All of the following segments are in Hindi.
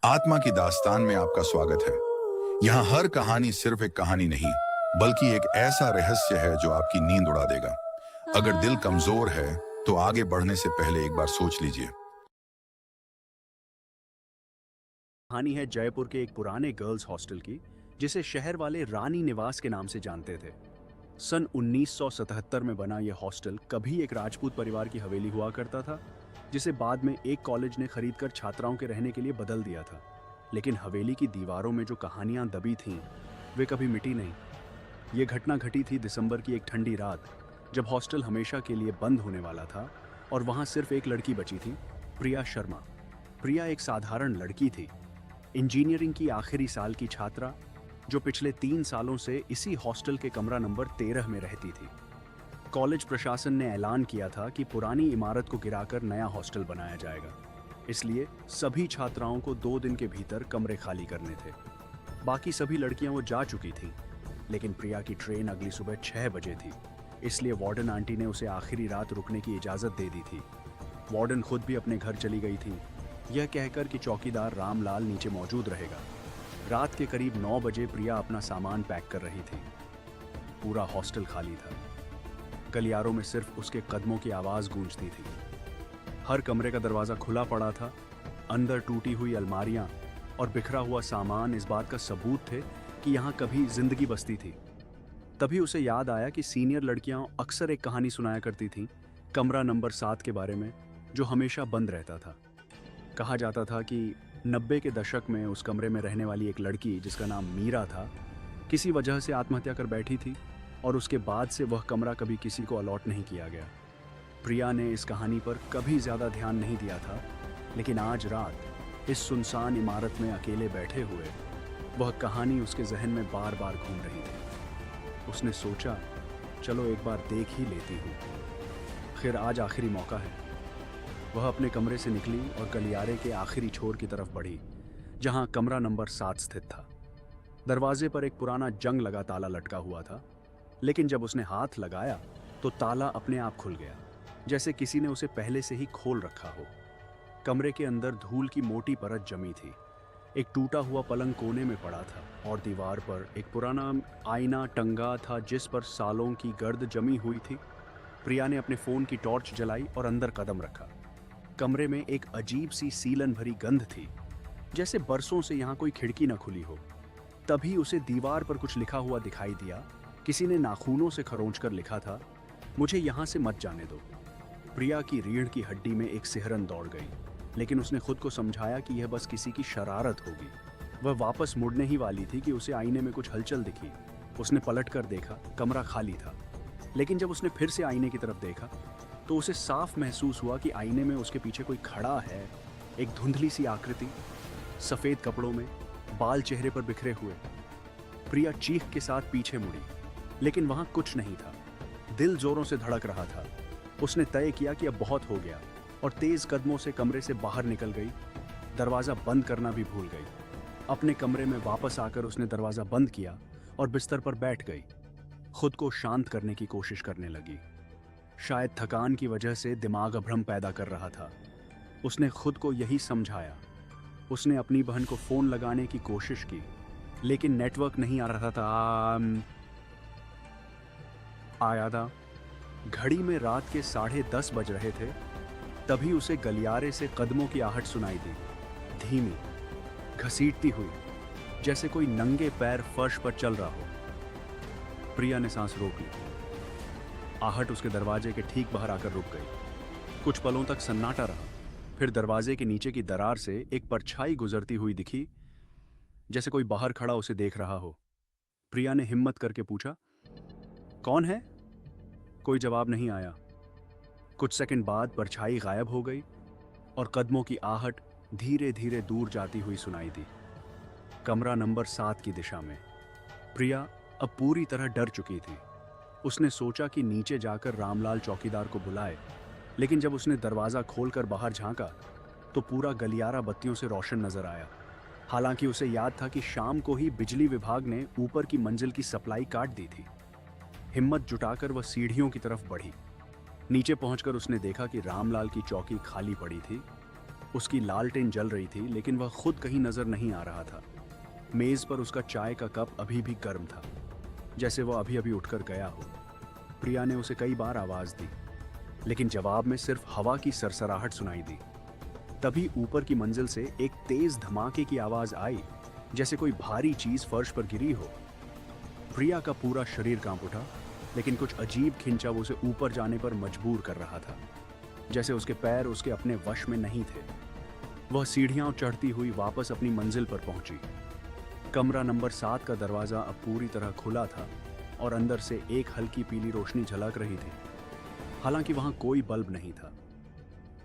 आत्मा की दास्तान में आपका स्वागत है। यहाँ हर कहानी सिर्फ एक कहानी नहीं, बल्कि एक ऐसा रहस्य है जो आपकी नींद उड़ा देगा। अगर दिल कमजोर है, तो आगे बढ़ने से पहले एक बार सोच लीजिए। कहानी है जयपुर के एक पुराने गर्ल्स हॉस्टल की, जिसे शहर वाले रानी निवास के नाम से जानते थे। सन 1977 में बना यह हॉस्टल कभी एक राजपूत परिवार की हवेली हुआ करता था, जिसे बाद में एक कॉलेज ने खरीदकर छात्राओं के रहने के लिए बदल दिया था। लेकिन हवेली की दीवारों में जो कहानियां दबी थीं, वे कभी मिटी नहीं। ये घटना घटी थी दिसंबर की एक ठंडी रात, जब हॉस्टल हमेशा के लिए बंद होने वाला था और वहां सिर्फ एक लड़की बची थी, प्रिया शर्मा। प्रिया एक साधारण लड़की थी, इंजीनियरिंग की आखिरी साल की छात्रा, जो पिछले 3 सालों से इसी हॉस्टल के कमरा नंबर 13 में रहती थी। कॉलेज प्रशासन ने ऐलान किया था कि पुरानी इमारत को गिराकर नया हॉस्टल बनाया जाएगा, इसलिए सभी छात्राओं को 2 दिन के भीतर कमरे खाली करने थे। बाकी सभी लड़कियां वो जा चुकी थीं, लेकिन प्रिया की ट्रेन अगली सुबह 6 बजे थी, इसलिए वार्डन आंटी ने उसे आखिरी रात रुकने की इजाज़त दे दी थी। वार्डन खुद भी अपने घर चली गई थी, यह कहकर कि चौकीदार रामलाल नीचे मौजूद रहेगा। रात के करीब 9 बजे प्रिया अपना सामान पैक कर रही थी। पूरा हॉस्टल खाली था। गलियारों में सिर्फ उसके कदमों की आवाज़ गूंजती थी। हर कमरे का दरवाज़ा खुला पड़ा था। अंदर टूटी हुई अलमारियां और बिखरा हुआ सामान इस बात का सबूत थे कि यहाँ कभी जिंदगी बसती थी। तभी उसे याद आया कि सीनियर लड़कियां अक्सर एक कहानी सुनाया करती थीं, कमरा नंबर 7 के बारे में, जो हमेशा बंद रहता था। कहा जाता था कि 90 के दशक में उस कमरे में रहने वाली एक लड़की, जिसका नाम मीरा था, किसी वजह से आत्महत्या कर बैठी थी और उसके बाद से वह कमरा कभी किसी को अलॉट नहीं किया गया। प्रिया ने इस कहानी पर कभी ज़्यादा ध्यान नहीं दिया था, लेकिन आज रात इस सुनसान इमारत में अकेले बैठे हुए वह कहानी उसके जहन में बार बार घूम रही थी। उसने सोचा, चलो एक बार देख ही लेती हूँ, खैर आज आखिरी मौका है। वह अपने कमरे से निकली और गलियारे के आखिरी छोर की तरफ बढ़ी, जहां कमरा नंबर 7 स्थित था। दरवाजे पर एक पुराना जंग लगा ताला लटका हुआ था, लेकिन जब उसने हाथ लगाया तो ताला अपने आप खुल गया, जैसे किसी ने उसे पहले से ही खोल रखा हो। कमरे के अंदर धूल की मोटी परत जमी थी। एक टूटा हुआ पलंग कोने में पड़ा था और दीवार पर एक पुराना आईना टंगा था, जिस पर सालों की गर्द जमी हुई थी। प्रिया ने अपने फ़ोन की टॉर्च जलाई और अंदर कदम रखा। कमरे में एक अजीब सी सीलन भरी गंध थी, जैसे बरसों से यहाँ कोई खिड़की न खुली हो। तभी उसे दीवार पर कुछ लिखा हुआ दिखाई दिया। किसी ने नाखूनों से खरोंच कर लिखा था, मुझे यहाँ से मत जाने दो। प्रिया की रीढ़ की हड्डी में एक सिहरन दौड़ गई, लेकिन उसने खुद को समझाया कि यह बस किसी की शरारत होगी। वह वापस मुड़ने ही वाली थी कि उसे आईने में कुछ हलचल दिखी। उसने पलट कर देखा, कमरा खाली था, लेकिन जब उसने फिर से आईने की तरफ देखा तो उसे साफ महसूस हुआ कि आईने में उसके पीछे कोई खड़ा है। एक धुंधली सी आकृति, सफ़ेद कपड़ों में, बाल चेहरे पर बिखरे हुए। प्रिया चीख के साथ पीछे मुड़ी, लेकिन वहां कुछ नहीं था। दिल जोरों से धड़क रहा था। उसने तय किया कि अब बहुत हो गया और तेज कदमों से कमरे से बाहर निकल गई। दरवाज़ा बंद करना भी भूल गई। अपने कमरे में वापस आकर उसने दरवाज़ा बंद किया और बिस्तर पर बैठ गई। खुद को शांत करने की कोशिश करने लगी। शायद थकान की वजह से दिमाग अभ्रम पैदा कर रहा था। उसने खुद को यही समझाया। उसने अपनी बहन को फ़ोन लगाने की कोशिश की, लेकिन नेटवर्क नहीं आ रहा था। आया था। घड़ी में रात के 10:30 बज रहे थे। तभी उसे गलियारे से कदमों की आहट सुनाई दी, धीमी, घसीटती हुई, जैसे कोई नंगे पैर फर्श पर चल रहा हो। प्रिया ने सांस रोक ली। आहट उसके दरवाजे के ठीक बाहर आकर रुक गई। कुछ पलों तक सन्नाटा रहा। फिर दरवाजे के नीचे की दरार से एक परछाई गुजरती हुई दिखी, जैसे कोई बाहर खड़ा उसे देख रहा हो। प्रिया ने हिम्मत करके पूछा, कौन है? कोई जवाब नहीं आया। कुछ सेकंड बाद परछाई गायब हो गई और कदमों की आहट धीरे धीरे दूर जाती हुई सुनाई दी, कमरा नंबर 7 की दिशा में। प्रिया अब पूरी तरह डर चुकी थी। उसने सोचा कि नीचे जाकर रामलाल चौकीदार को बुलाए, लेकिन जब उसने दरवाज़ा खोलकर बाहर झांका तो पूरा गलियारा बत्तियों से रोशन नजर आया। हालांकि उसे याद था कि शाम को ही बिजली विभाग ने ऊपर की मंजिल की सप्लाई काट दी थी। हिम्मत जुटाकर वह सीढ़ियों की तरफ बढ़ी। नीचे पहुंचकर उसने देखा कि रामलाल की चौकी खाली पड़ी थी। उसकी लालटेन जल रही थी, लेकिन वह खुद कहीं नजर नहीं आ रहा था। मेज पर उसका चाय का कप अभी भी गर्म था, जैसे वह अभी अभी उठकर गया हो। प्रिया ने उसे कई बार आवाज दी, लेकिन जवाब में सिर्फ हवा की सरसराहट सुनाई दी। तभी ऊपर की मंजिल से एक तेज धमाके की आवाज आई, जैसे कोई भारी चीज फर्श पर गिरी हो। प्रिया का पूरा शरीर कांप उठा, लेकिन कुछ अजीब खिंचाव उसे ऊपर जाने पर मजबूर कर रहा था, जैसे उसके पैर उसके अपने वश में नहीं थे। वह सीढ़ियां चढ़ती हुई वापस अपनी मंजिल पर पहुंची। कमरा नंबर 7 का दरवाजा अब पूरी तरह खुला था और अंदर से एक हल्की पीली रोशनी झलक रही थी। हालांकि वहां कोई बल्ब नहीं था।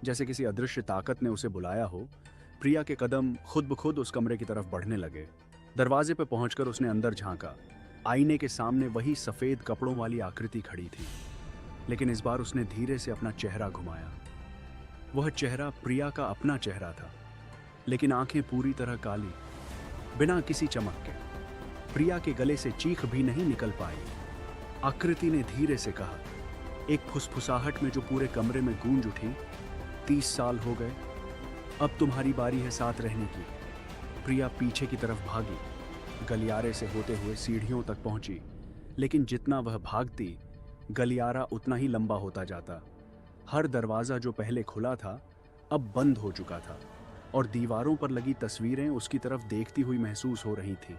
जैसे किसी अदृश्य ताकत ने उसे बुलाया हो, प्रिया के कदम खुद ब खुद उस कमरे की तरफ बढ़ने लगे। दरवाजे पर पहुंचकर उसने अंदर झांका। आईने के सामने वही सफेद कपड़ों वाली आकृति खड़ी थी, लेकिन इस बार उसने धीरे से अपना चेहरा घुमाया। वह चेहरा प्रिया का अपना चेहरा था, लेकिन आंखें पूरी तरह काली, बिना किसी चमक के। प्रिया के गले से चीख भी नहीं निकल पाई। आकृति ने धीरे से कहा, एक फुसफुसाहट में जो पूरे कमरे में गूंज उठी, 30 साल हो गए, अब तुम्हारी बारी है साथ रहने की। प्रिया पीछे की तरफ भागी, गलियारे से होते हुए सीढ़ियों तक पहुंची, लेकिन जितना वह भागती, गलियारा उतना ही लंबा होता जाता। हर दरवाजा जो पहले खुला था, अब बंद हो चुका था, और दीवारों पर लगी तस्वीरें उसकी तरफ देखती हुई महसूस हो रही थी।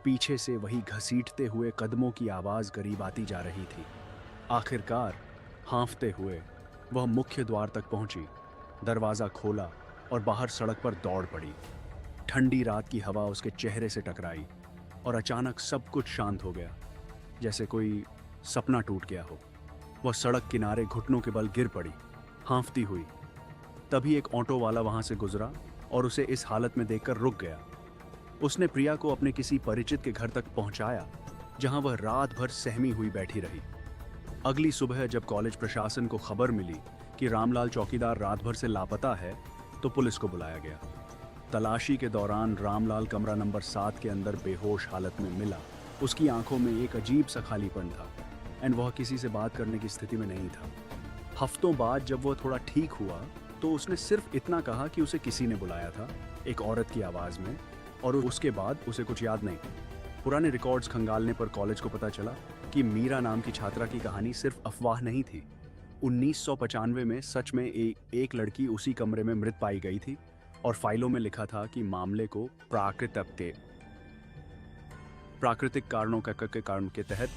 पीछे से वही घसीटते हुए कदमों की आवाज करीब आती जा रही थी। आखिरकार हाँफते हुए वह मुख्य द्वार तक पहुंची, दरवाजा खोला और बाहर सड़क पर दौड़ पड़ी। ठंडी रात की हवा उसके चेहरे से टकराई और अचानक सब कुछ शांत हो गया, जैसे कोई सपना टूट गया हो। वह सड़क किनारे घुटनों के बल गिर पड़ी, हाँफती हुई। तभी एक ऑटो वाला वहां से गुजरा और उसे इस हालत में देखकर रुक गया। उसने प्रिया को अपने किसी परिचित के घर तक पहुंचाया, जहां वह रात भर सहमी हुई बैठी रही। अगली सुबह जब कॉलेज प्रशासन को खबर मिली कि रामलाल चौकीदार रात भर से लापता है, तो पुलिस को बुलाया गया। तलाशी के दौरान रामलाल कमरा नंबर 7 के अंदर बेहोश हालत में मिला। उसकी आंखों में एक अजीब सा खालीपन था एंड वह किसी से बात करने की स्थिति में नहीं था। हफ्तों बाद जब वह थोड़ा ठीक हुआ, तो उसने सिर्फ इतना कहा कि उसे किसी ने बुलाया था, एक औरत की आवाज़ में, और उसके बाद उसे कुछ याद नहीं। पुराने रिकॉर्ड्स खंगालने पर कॉलेज को पता चला कि मीरा नाम की छात्रा की कहानी सिर्फ अफवाह नहीं थी। 1995 में सच में एक लड़की उसी कमरे में मृत पाई गई थी, और फाइलों में लिखा था कि मामले को प्राकृतिक कारणों के कारण के तहत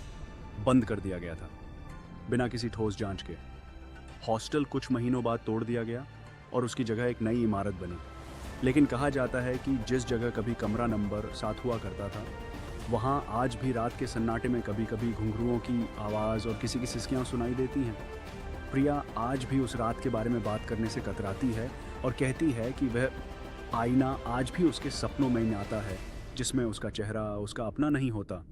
बंद कर दिया गया था, बिना किसी ठोस जांच के। हॉस्टल कुछ महीनों बाद तोड़ दिया गया और उसकी जगह एक नई इमारत बनी। लेकिन कहा जाता है कि जिस जगह कभी कमरा नंबर 7 हुआ करता था, वहाँ आज भी रात के सन्नाटे में कभी कभी घुंघरुओं की आवाज़ और किसी की सिसकियाँ सुनाई देती हैं। प्रिया आज भी उस रात के बारे में बात करने से कतराती है और कहती है कि वह आईना आज भी उसके सपनों में आता है, जिसमें उसका चेहरा उसका अपना नहीं होता।